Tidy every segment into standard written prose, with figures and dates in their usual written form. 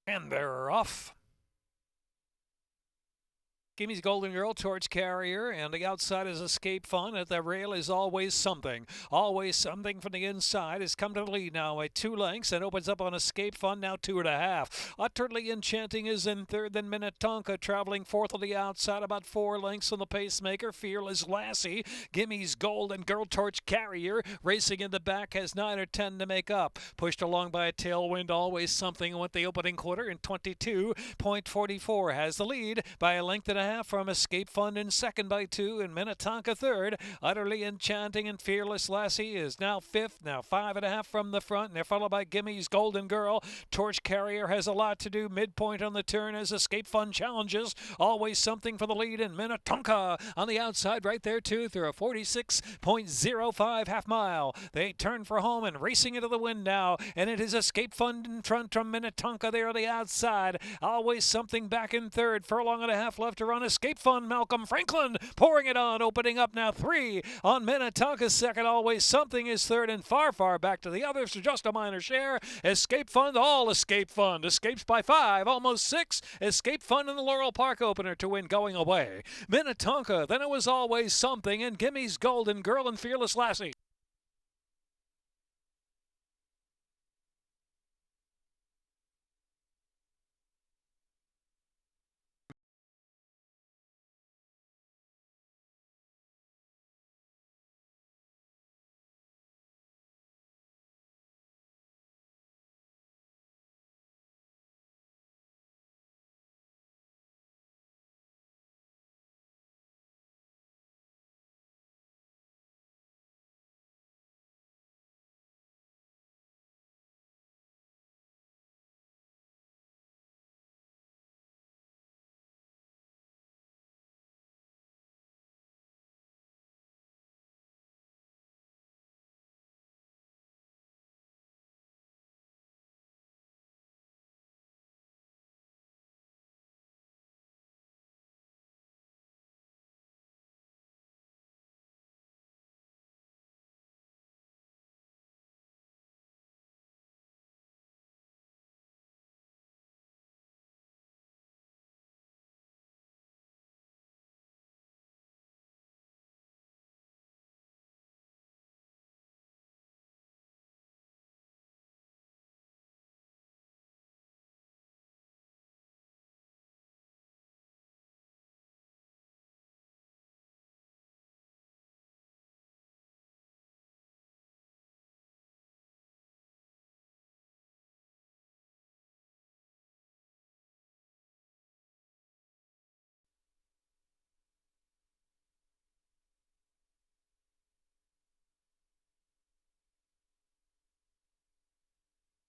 And they're off. Gimmy's Golden Girl, Torch Carrier, and the outside is Escape Fun. At the rail is Always Something. Always Something from the inside has come to the lead now at 2 lengths and opens up on Escape Fun, now 2.5. Utterly Enchanting is in third, then Minnetonka traveling fourth on the outside, about 4 lengths on the pacemaker. Fearless Lassie, Gimmy's Golden Girl, Torch Carrier, racing in the back, has 9 or 10 to make up. Pushed along by a tailwind, Always Something went the opening quarter in 22.44. Has the lead by a length and a half from Escape Fund in second by 2, and Minnetonka third. Utterly Enchanting and Fearless Lassie is now fifth, now 5.5 from the front, and they're followed by Gimmy's Golden Girl. Torch Carrier has a lot to do. Midpoint on the turn as Escape Fund challenges. Always Something for the lead, and Minnetonka on the outside right there too through a 46.05 half mile. They turn for home and racing into the wind now, and it is Escape Fund in front from Minnetonka there on the outside. Always Something back in third. Furlong and a half left to run. Escape Fund, Malcolm Franklin pouring it on, opening up now 3 on Minnetonka's second. Always Something is third, and far back to the others for just a minor share. Escape Fund, all Escape Fund escapes by 5, almost 6. Escape Fund in the Laurel Park opener to win going away. Minnetonka, then it was Always Something, and Gimmy's Golden Girl and Fearless Lassie.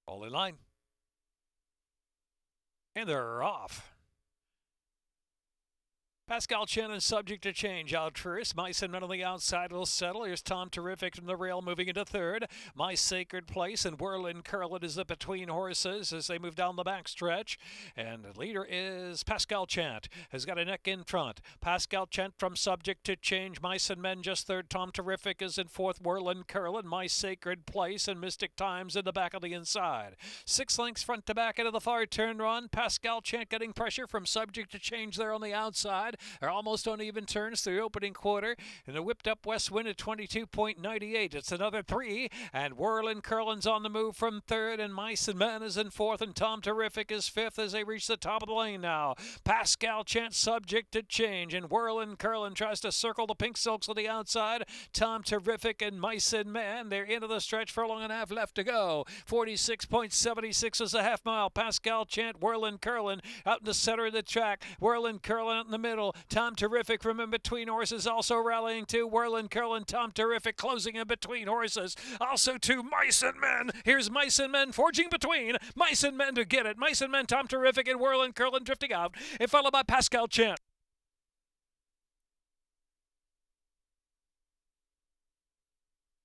All in line. And they're off. Pascal Chen is subject to change out first. My Men on the outside will settle. Here's Tom Terrific from the rail moving into third. My Sacred Place and Whirlin' Curlin is the between horses as they move down the backstretch. And the leader is Pascal Chant, has got a neck in front. Pascal Chant from subject to change. My Men just third. Tom Terrific is in fourth. Whirlin' Curlin, My Sacred Place, and Mystic Times in the back of the inside. 6 lengths front to back into the far turn run. Pascal Chant getting pressure from subject to change there on the outside. Are almost on even turns through the opening quarter, and a whipped up west wind at 22.98. It's another 3, and Whirlin' Curlin's on the move from third, and Mice and Men is in fourth, and Tom Terrific is fifth as they reach the top of the lane now. Pascal Chant subject to change, and Whirlin' Curlin tries to circle the Pink Silks on the outside. Tom Terrific and Mice and Men, they're into the stretch, furlong and a half left to go. 46.76 is a half mile. Pascal Chant, Whirlin' Curlin out in the center of the track. Whirlin' Curlin out in the middle. Tom Terrific from in between horses also rallying to Whirlin' Curlin. Tom Terrific closing in between horses. Also to Mice and Men. Here's Mice and Men forging between. Mice and Men to get it. Mice and Men, Tom Terrific, and Whirlin' Curlin drifting out. And followed by Pascal Chant.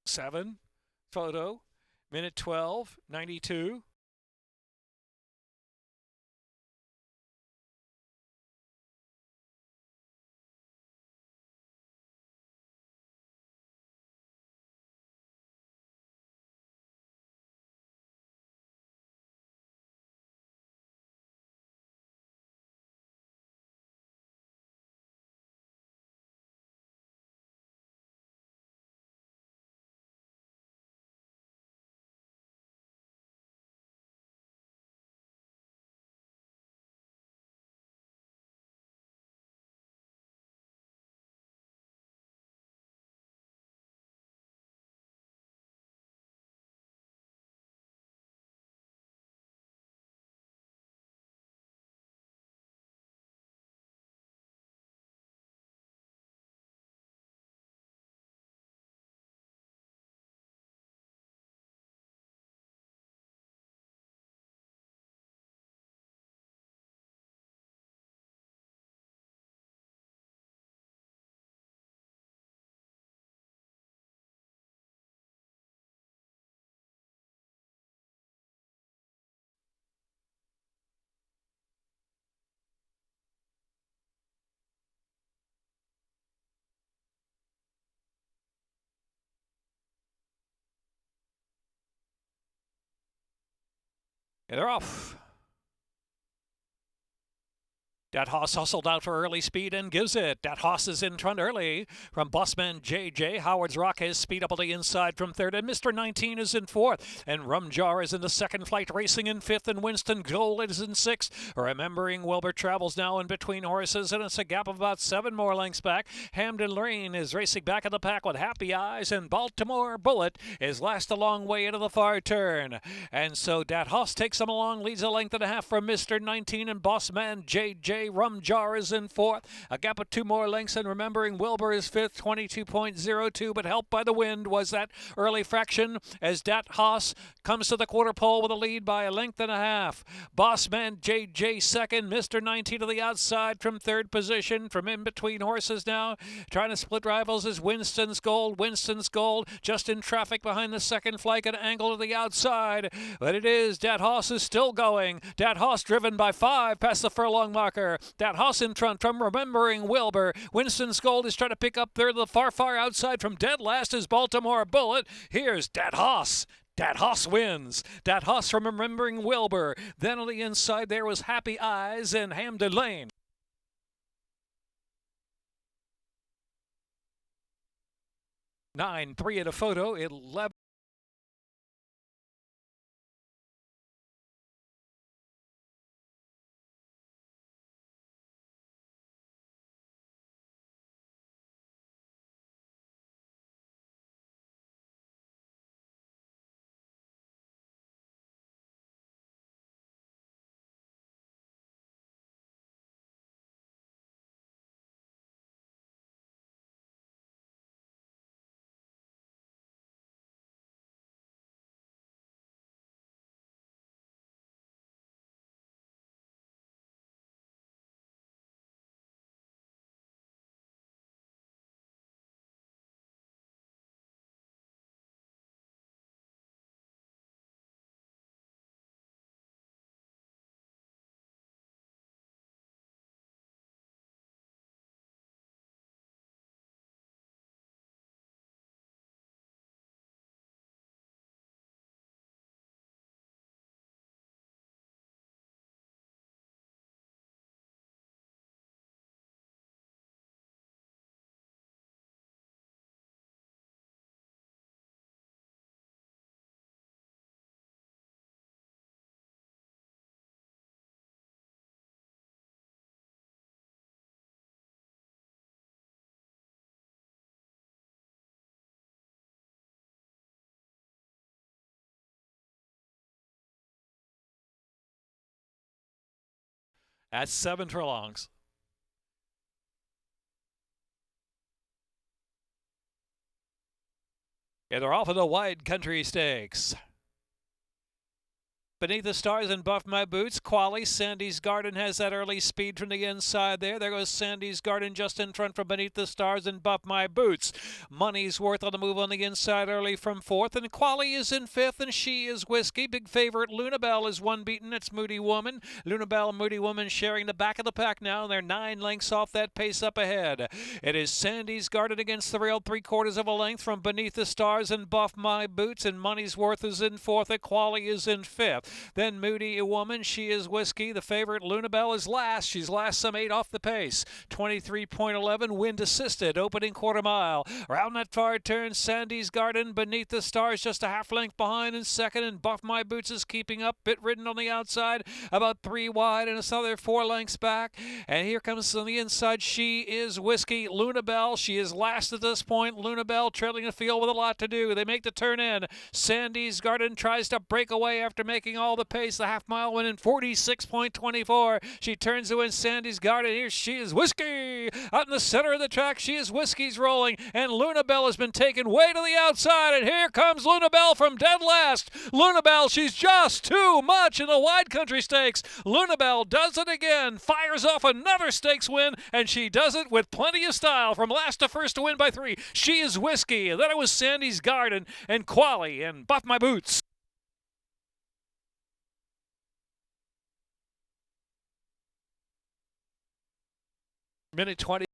7. Photo. Minute 12.92. And they're off. Dat Haas hustled out for early speed and gives it. Dat Haas is in front early from Bossman JJ. Howard's Rock has speed up on the inside from third, and Mr. 19 is in fourth. And Rumjar is in the second flight, racing in fifth, and Winston Gold is in sixth. Remembering Wilbur travels now in between horses, and it's a gap of about 7 more lengths back. Hamden Lane is racing back in the pack with Happy Eyes, and Baltimore Bullet is last a long way into the far turn. And so Dat Haas takes him along, leads a length and a half from Mr. 19, and Bossman JJ. Rumjar is in fourth, a gap of 2 more lengths, and Remembering Wilbur is fifth, 22.02, but helped by the wind was that early fraction as Dat Haas comes to the quarter pole with a lead by a length and a half. Bossman JJ second, Mr. 19 to the outside from third position, from in between horses now, trying to split rivals is Winston's Gold. Winston's Gold just in traffic behind the second flank, an angle to the outside, but it is Dat Haas is still going. Dat Haas driven by 5 past the furlong marker. Dat Haas in front from Remembering Wilbur. Winston's Gold is trying to pick up third. The far outside from dead last is Baltimore Bullet. Here's Dat Haas. Dat Haas wins. Dat Haas from Remembering Wilbur. Then on the inside there was Happy Eyes and Hamden Lane. 9-3 at a photo. 11. That's 7 furlongs. And they're off of the Wide Country Stakes. Beneath the Stars and Buff My Boots. Quali, Sandy's Garden has that early speed from the inside there. There goes Sandy's Garden just in front from Beneath the Stars and Buff My Boots. Money's Worth on the move on the inside early from fourth. And Quali is in fifth, and She Is Whiskey. Big favorite Lunabelle is one beaten. It's Moody Woman. Lunabelle and Moody Woman sharing the back of the pack now. They're 9 lengths off that pace up ahead. It is Sandy's Garden against the rail, 3/4 of a length from Beneath the Stars and Buff My Boots. And Money's Worth is in fourth. And Quali is in fifth. Then Moody Woman, She Is Whiskey. The favorite Lunabelle is last. She's last some 8 off the pace. 23.11, wind assisted, opening quarter mile. Around that far turn, Sandy's Garden, Beneath the Stars, just a half length behind in second, and Buff My Boots is keeping up, bit ridden on the outside, about 3 wide, and it's another 4 lengths back. And here comes on the inside, She Is Whiskey. Lunabelle, she is last at this point. Lunabelle trailing the field with a lot to do. They make the turn in. Sandy's Garden tries to break away after making all the pace. The half mile went in 46.24. She turns to win Sandy's Garden. Here She Is Whiskey out in the center of the track. She Is Whiskey's rolling, and Lunabelle has been taken way to the outside, and here comes Lunabelle from dead last. Lunabelle, she's just too much in the Wide Country Stakes. Lunabelle does it again, fires off another stakes win, and she does it with plenty of style from last to first to win by 3. She Is Whiskey. Then it was Sandy's Garden and Quali and Buff My Boots. Minute 20.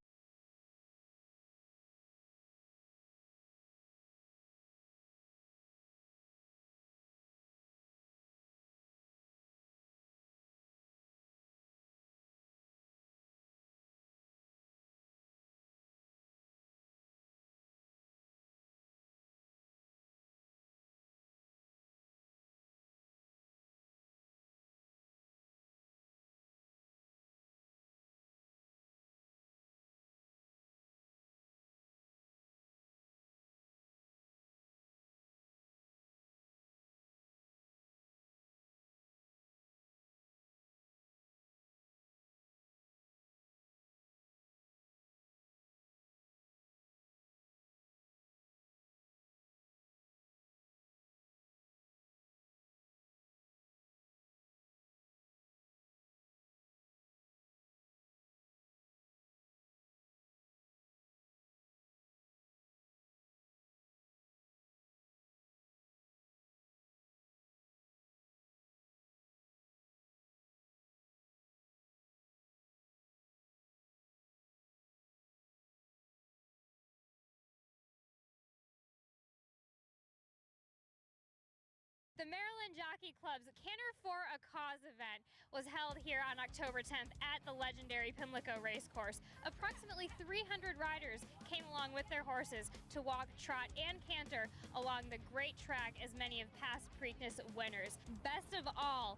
The Maryland Jockey Club's Canter for a Cause event was held here on October 10th at the legendary Pimlico Racecourse. Approximately 300 riders came along with their horses to walk, trot, and canter along the great track as many of past Preakness winners. Best of all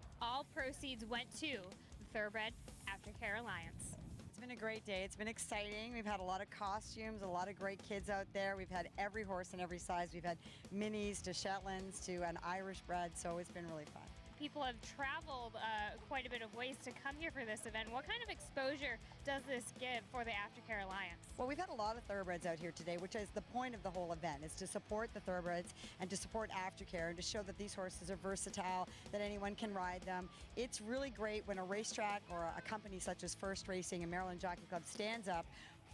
proceeds went to the Thoroughbred Aftercare Alliance. It's been a great day. It's been exciting. We've had a lot of costumes, a lot of great kids out there. We've had every horse in every size. We've had minis to Shetlands to an Irish bred, so it's been really fun. People have traveled quite a bit of ways to come here for this event. What kind of exposure does this give for the Aftercare Alliance? Well, we've had a lot of thoroughbreds out here today, which is the point of the whole event, is to support the thoroughbreds and to support Aftercare and to show that these horses are versatile, that anyone can ride them. It's really great when a racetrack or a company such as First Racing and Maryland Jockey Club stands up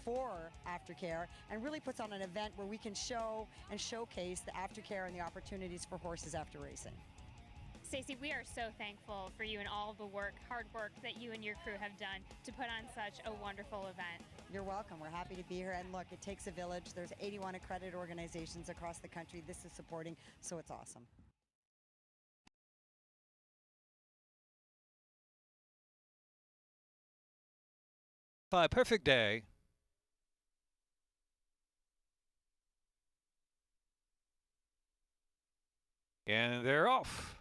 for Aftercare and really puts on an event where we can show and showcase the Aftercare and the opportunities for horses after racing. Stacey, we are so thankful for you and all of the hard work that you and your crew have done to put on such a wonderful event. You're welcome. We're happy to be here. And look, it takes a village. There's 81 accredited organizations across the country this is supporting, so it's awesome. Perfect day. And they're off.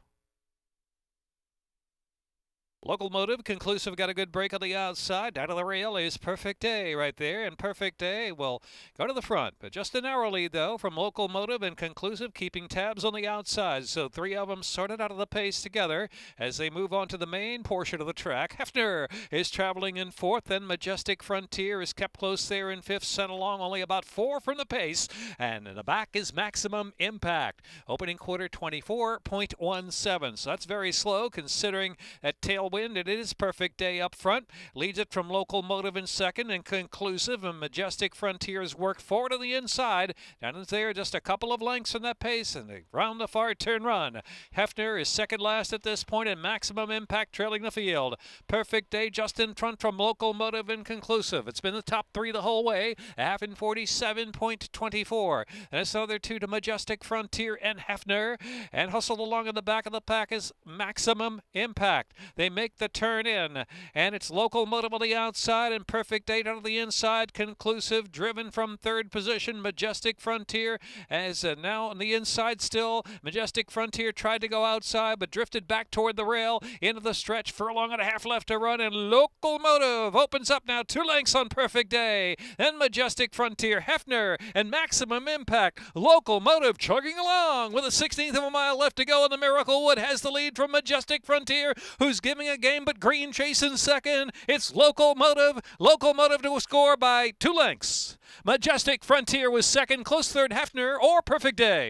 Locomotive Conclusive got a good break on the outside. Down to the rail is Perfect Day right there, and Perfect Day will go to the front. But just a narrow lead, though, from Locomotive and Conclusive, keeping tabs on the outside. So three of them sorted out of the pace together as they move on to the main portion of the track. Hefner is traveling in fourth, then Majestic Frontier is kept close there in fifth, sent along only about 4 from the pace. And in the back is Maximum Impact. Opening quarter 24.17. So that's very slow considering that tailwind. It is Perfect Day up front. Leads it from Locomotive in second, and Conclusive and Majestic Frontiers work forward on the inside. Down there just a couple of lengths from that pace, and they round the far turn run. Hefner is second last at this point, and Maximum Impact trailing the field. Perfect Day just in front from Locomotive and Conclusive. It's been the top three the whole way. Half in 47.24. And this other two to Majestic Frontier and Hefner. And hustled along in the back of the pack is Maximum Impact. They make the turn in, and it's Locomotive on the outside and Perfect Day on the inside. Conclusive driven from third position. Majestic Frontier as now on the inside still. Majestic Frontier tried to go outside but drifted back toward the rail into the stretch. Furlong and a half left to run, and Locomotive opens up now 2 lengths on Perfect Day. Then Majestic Frontier, Hefner, and Maximum Impact. Locomotive chugging along with a 16th of a mile left to go, and the Miracle Wood has the lead from Majestic Frontier, who's giving a game, but Green chasing second. It's Locomotive to score by 2 lengths. Majestic Frontier was second, close third Hefner or Perfect Day.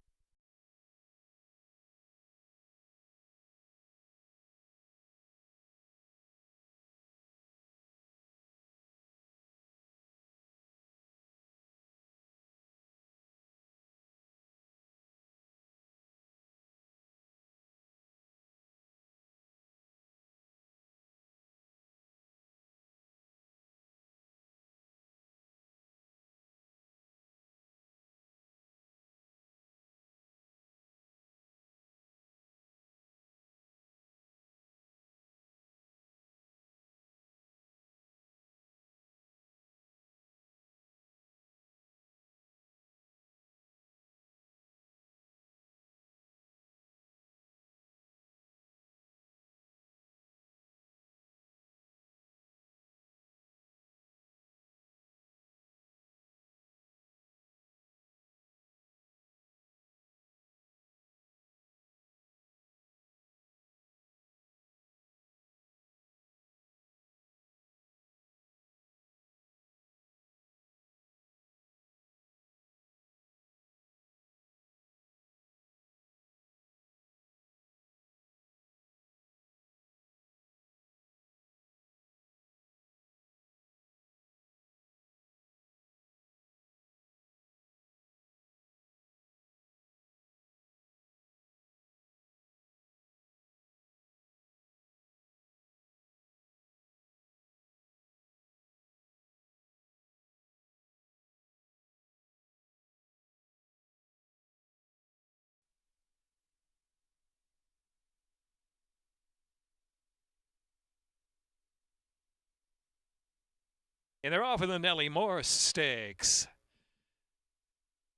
And they're off in the Nellie Morse Stakes.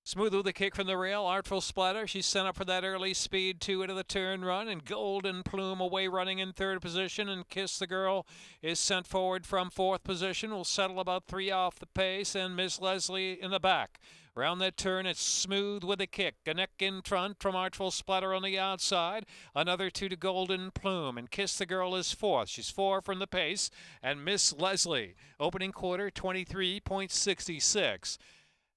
Smooth with the kick from the rail, Artful Splatter. She's sent up for that early speed 2 into the turn run, and Golden Plume away running in 3rd position, and Kiss the Girl is sent forward from 4th position. Will settle about 3 off the pace, and Miss Leslie in the back. Around that turn, it's Smooth with a kick. A neck in front from Artful Splatter on the outside. Another 2 to Golden Plume, and Kiss the Girl is 4th. She's 4 from the pace, and Miss Leslie, opening quarter, 23.66.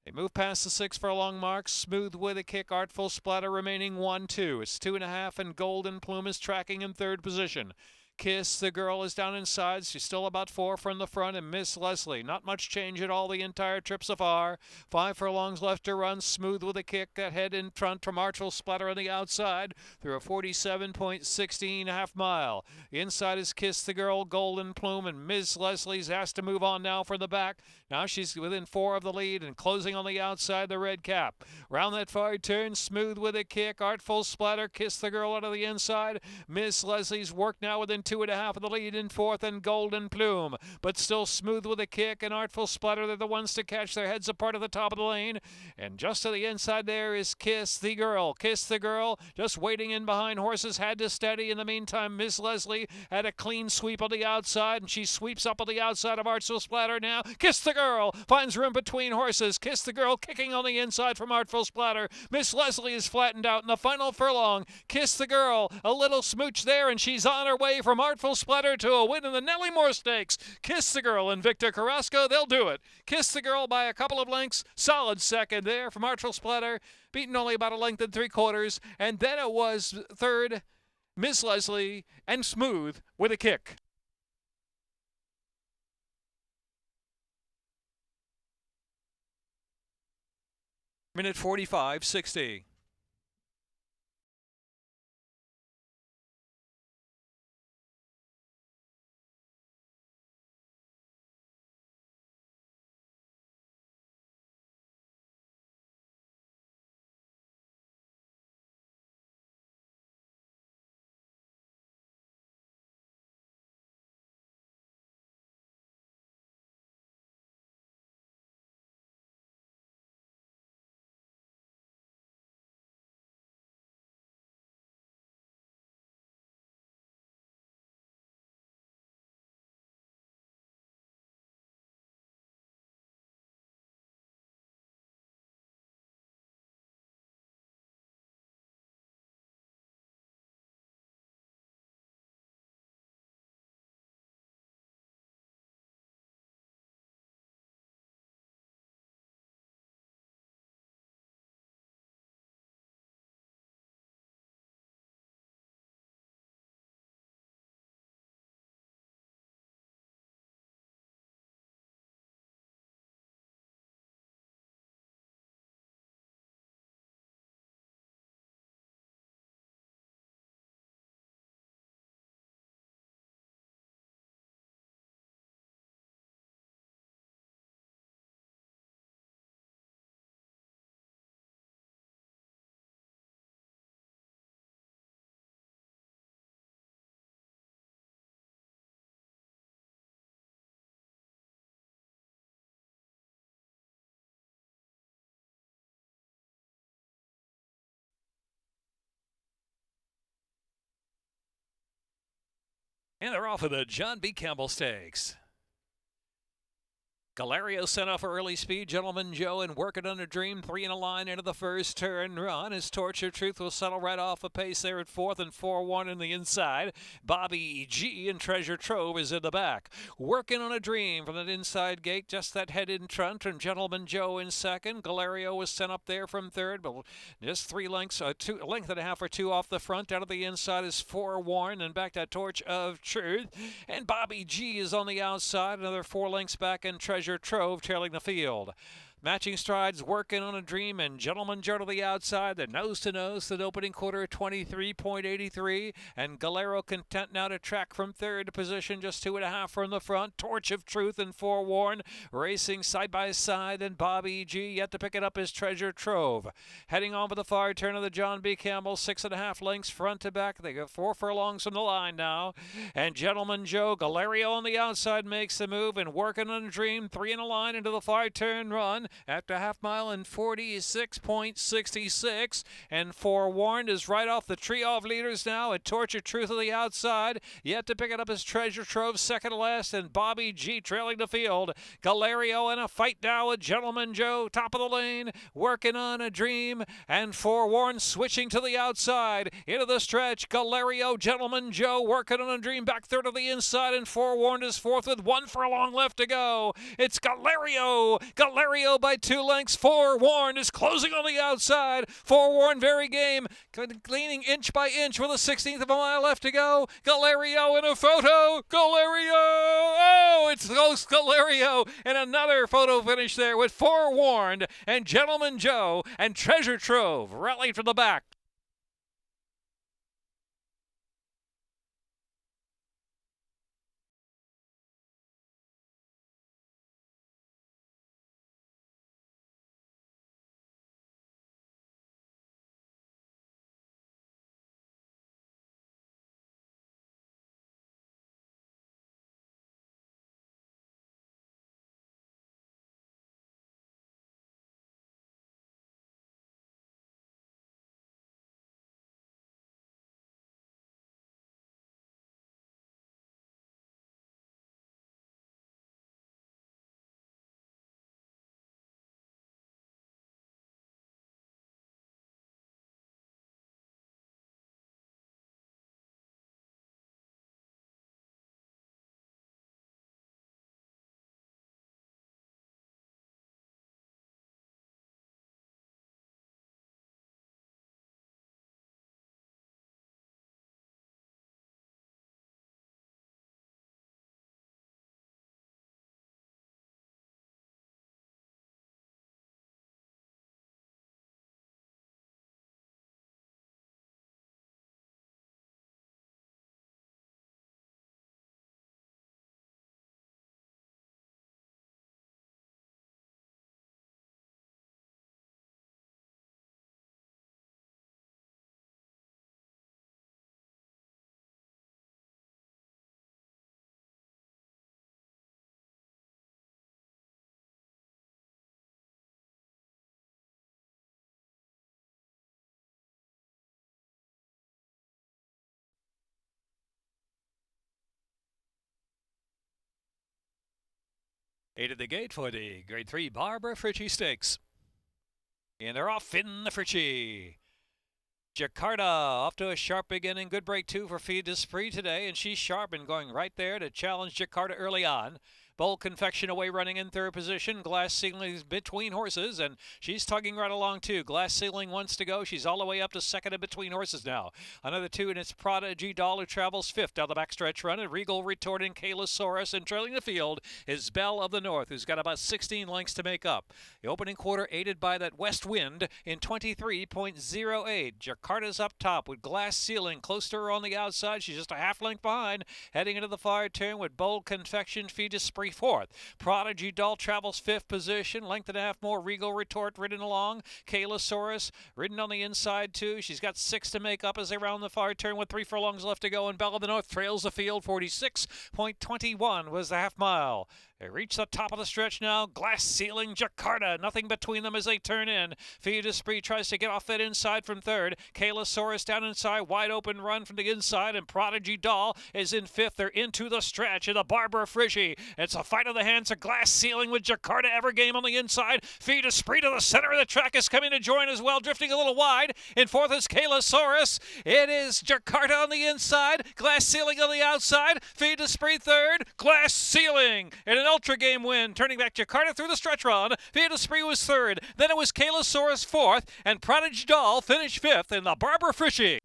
They move past the 6 furlong mark. Smooth with a kick. Artful Splatter remaining 1-2. It's 2.5, and Golden Plume is tracking in 3rd position. Kiss the Girl is down inside. She's still about 4 from the front, and Miss Leslie. Not much change at all the entire trip so far. 5 furlongs left to run. Smooth with a kick. That head in front from Artful Splatter on the outside through a 47.16 half mile. Inside is Kiss the Girl, Golden Plume, and Miss Leslie's asked to move on now for the back. Now she's within 4 of the lead and closing on the outside, the red cap. Round that far turn, Smooth with a kick. Artful Splatter, Kiss the Girl out of the inside. Miss Leslie's work now within 2.5 of the lead in 4th, and Golden Plume. But still Smooth with a kick and Artful Splatter. They're the ones to catch their heads apart at the top of the lane. And just to the inside there is Kiss the Girl. Kiss the Girl just waiting in behind horses, had to steady. In the meantime, Miss Leslie had a clean sweep on the outside, and she sweeps up on the outside of Artful Splatter now. Kiss the Girl finds room between horses. Kiss the Girl kicking on the inside from Artful Splatter. Miss Leslie is flattened out in the final furlong. Kiss the Girl, a little smooch there, and she's on her way from Artful Splatter to a win in the Nellie Moore Stakes. Kiss the Girl and Victor Carrasco, they'll do it. Kiss the Girl by a couple of lengths. Solid second there from Artful Splatter, beaten only about a length and 3/4. And then it was 3rd, Miss Leslie, and Smooth with a kick. Minute 45:60. And they're off of the John B. Campbell Stakes. Galerio sent off early speed. Gentleman Joe and Working on a Dream. 3 in a line into the first turn run. His Torch of Truth will settle right off a pace there at 4th, and 4-1 in the inside. Bobby G and Treasure Trove is in the back. Working on a Dream from that inside gate. Just that head in front, and Gentleman Joe in second. Galerio was sent up there from 3rd, but just 3 lengths, a length and a half or 2 off the front. Out of the inside is Forewarned, and back to Torch of Truth. And Bobby G is on the outside. Another 4 lengths back, and Treasure Trove trailing the field. Matching strides, working on a dream, and Gentleman Joe to the outside. They're nose to nose. The opening quarter, 23.83. And Galero content now to track from third position, just 2.5 from the front. Torch of Truth and Forewarned racing side by side. And Bobby G yet to pick it up his Treasure Trove. Heading on for the far turn of the John B. Campbell, 6.5 lengths front to back. They got 4 furlongs from the line now. And Gentleman Joe, Galerio on the outside makes the move and working on a dream. 3 in a line into the far turn run. After a half mile in 46.66, and Forewarned is right off the trio of leaders now. A Torch of Truth on the outside, yet to pick it up his Treasure Trove, second to last, and Bobby G trailing the field. Galerio in a fight now with Gentleman Joe, top of the lane, working on a dream, and Forewarned switching to the outside into the stretch. Galerio, Gentleman Joe working on a dream, back third of the inside, and Forewarned is fourth with 1 furlong left to go. It's Galerio by 2 lengths. Forewarned is closing on the outside. Forewarned very game, leaning inch by inch with a 16th of a mile left to go. Galerio in a photo. Galerio! Oh, it's close. Galerio and another photo finish there with Forewarned and Gentleman Joe and Treasure Trove rallied from the back. Eight at the gate for the Grade 3 Barbara Fritchie Stakes. And they're off in the Fritchie. Jakarta off to a sharp beginning. Good break, too, for Fille d'Esprit today. And she's sharp and going right there to challenge Jakarta early on. Bold Confection away running in third position. Glass Ceiling is between horses, and she's tugging right along, too. Glass Ceiling wants to go. She's all the way up to second and between horses now. Another 2, and it's Prodigy Doll who travels fifth down the backstretch run. And Regal Retorting, Kaylasaurus, and trailing the field is Belle of the North, who's got about 16 lengths to make up. The opening quarter aided by that west wind in 23.08. Jakarta's up top with Glass Ceiling close to her on the outside. She's just a half length behind, heading into the far turn with Bold Confection, Fille d'Esprit fourth. Prodigy Doll travels fifth position, length and a half more. Regal Retort ridden along. Kaylasaurus ridden on the inside too. She's got 6 to make up as they round the far turn with 3 furlongs left to go. And Belle of the North trails the field. 46.21 was the half mile. They reach the top of the stretch now. Glass Ceiling, Jakarta, nothing between them as they turn in. Fille d'Esprit tries to get off that inside from third. Kaylasaurus down inside, wide open run from the inside, and Prodigy Doll is in fifth. They're into the stretch of the Barbara Fritchie. It's a fight of the hands of Glass Ceiling with Jakarta Evergame on the inside. Fille d'Esprit to the center of the track is coming to join as well, drifting a little wide. In fourth is Kaylasaurus. It is Jakarta on the inside, Glass Ceiling on the outside, Fille d'Esprit third, Glass Ceiling. And an ultra game win, turning back Jakarta through the stretch run. Fille d'Esprit was third, then it was Kaylasaurus fourth, and Prodigy Doll finished fifth in the Barbara Fritchie.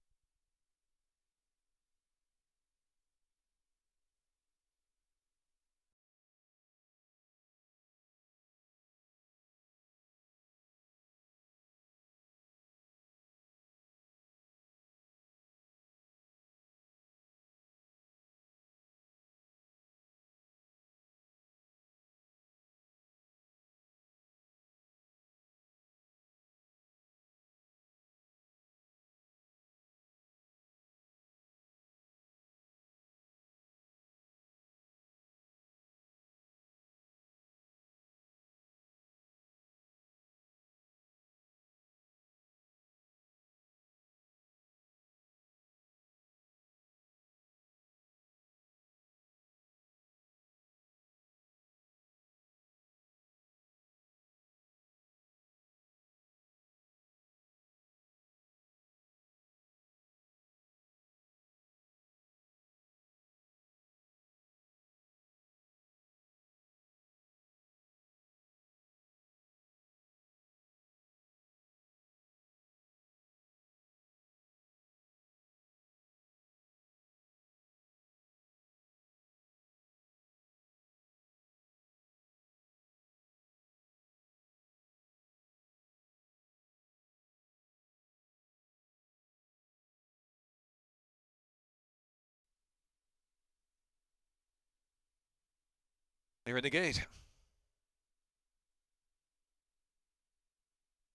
They're in the gate.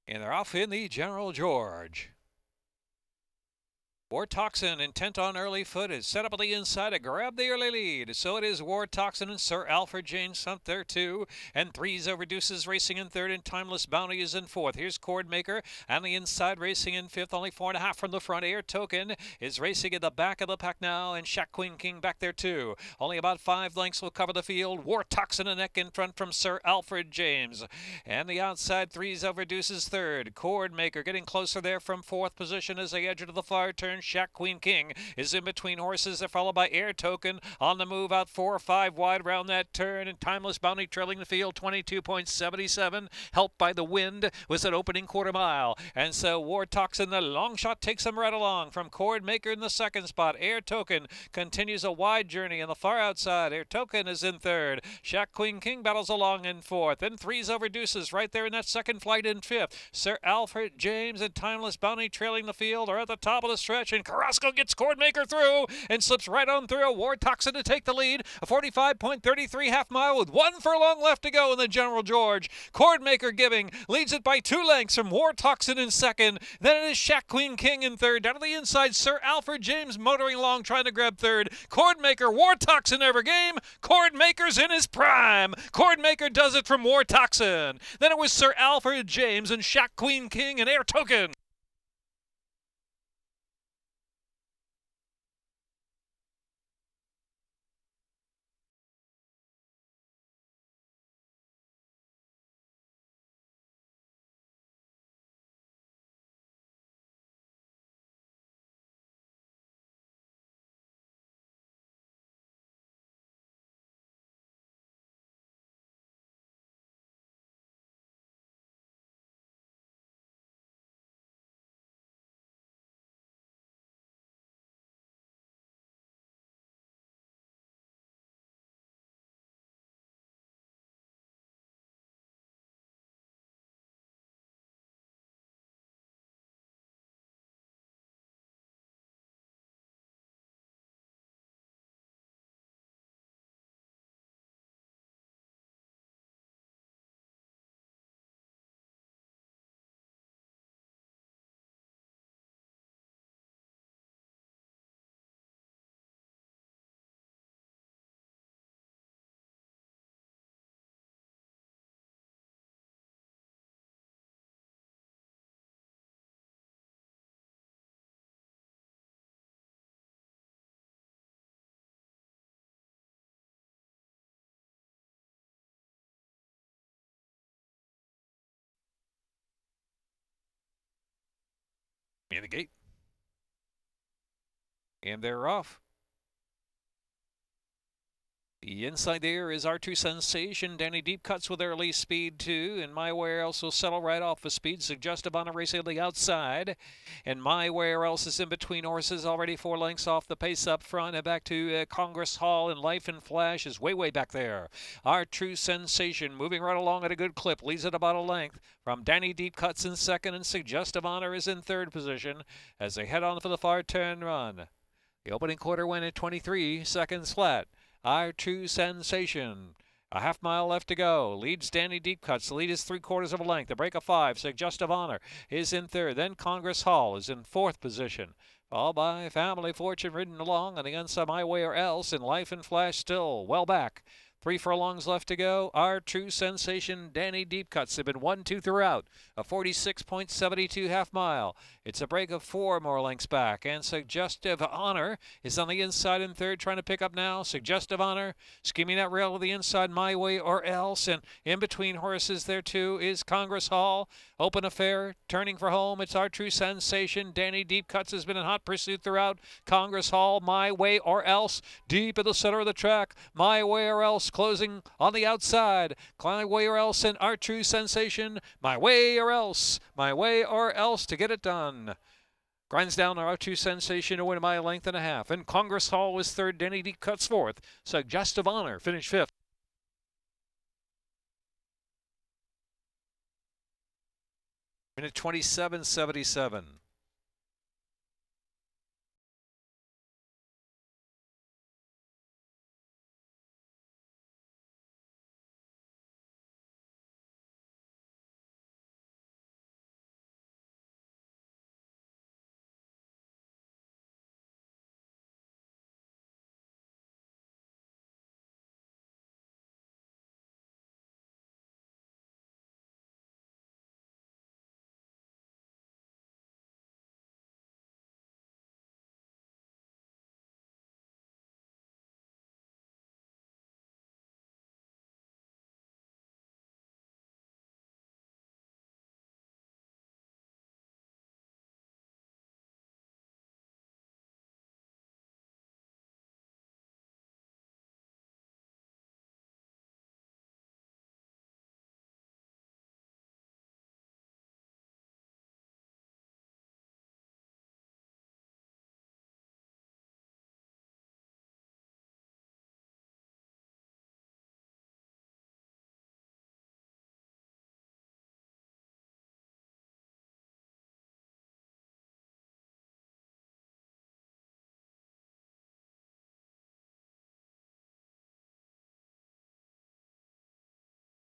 And they're off in the General George. War Toxin, intent on early foot, is set up on the inside to grab the early lead. So it is War Toxin and Sir Alfred James up there too. And Threes Over Deuces racing in third, and Timeless Bounty is in fourth. Here's Cordmaker on the inside racing in fifth, only 4.5 from the front. Air Token is racing in the back of the pack now, and Shack Queen King back there too. Only about 5 lengths will cover the field. War Toxin a neck in front from Sir Alfred James. And the outside, Threes Over Deuces third. Cordmaker getting closer there from fourth position as they edge into the far turn. Shack Queen King is in between horses. They're followed by Air Token on the move out 4 or 5 wide around that turn, and Timeless Bounty trailing the field 22.77, helped by the wind was that opening quarter mile. And so War Toxin, the long shot, takes them right along from Cordmaker in the second spot. Air Token continues a wide journey on the far outside. Air Token is in third. Shack Queen King battles along in fourth. Then Threes Over Deuces right there in that second flight in fifth. Sir Alfred James and Timeless Bounty trailing the field are at the top of the stretch, and Carrasco gets Cordmaker through and slips right on through. War Toxin to take the lead. A 45.33 half mile with 1 furlong left to go in the General George. Cordmaker giving leads it by 2 lengths from War Toxin in second. Then it is Shack Queen King in third. Down to the inside, Sir Alfred James motoring along trying to grab third. Cordmaker, War Toxin ever game. Cordmaker's in his prime. Cordmaker does it from War Toxin. Then it was Sir Alfred James and Shack Queen King and Air Token. In the gate. And they're off. The inside there is R2 Sensation. Danny Deep cuts with early speed too. And My Where Else will settle right off the speed. Suggestive on a race on the outside. And My Where Else is in between horses, already 4 lengths off the pace up front. And back to Congress Hall, and Life and Flash is way back there. R2 Sensation moving right along at a good clip. Leads at about a length from Danny Deep cuts in second, and Suggestive Honor is in third position as they head on for the far turn run. The opening quarter went at 23 seconds flat. R2 Sensation. A half mile left to go. Leads Danny Deep cuts. The lead is 3/4 of a length. A break of 5. Suggestive Honor is in third. Then Congress Hall is in fourth position. Followed by Family Fortune ridden along on the inside, My Way or Else, and Life and Flash still well back. 3 furlongs left to go. R2 Sensation, Danny Deep cuts have been 1-2 throughout. A 46.72 half mile. It's a break of 4 more lengths back. And Suggestive Honor is on the inside in third, trying to pick up now. Suggestive Honor skimming that rail to the inside, My Way or Else. And in between horses there too is Congress Hall. Open Affair turning for home. It's R2 Sensation. Danny Deep cuts has been in hot pursuit throughout. Congress Hall, My Way or Else. Deep in the center of the track. My Way or Else closing on the outside. My Way or Else and R2 Sensation. My Way or Else. My Way or Else to get it done. Grinds down R2 Sensation to win by a length and a half. And Congress Hall was third. Danny Deep cuts fourth. Suggestive Honor finished fifth. Minute 27.77.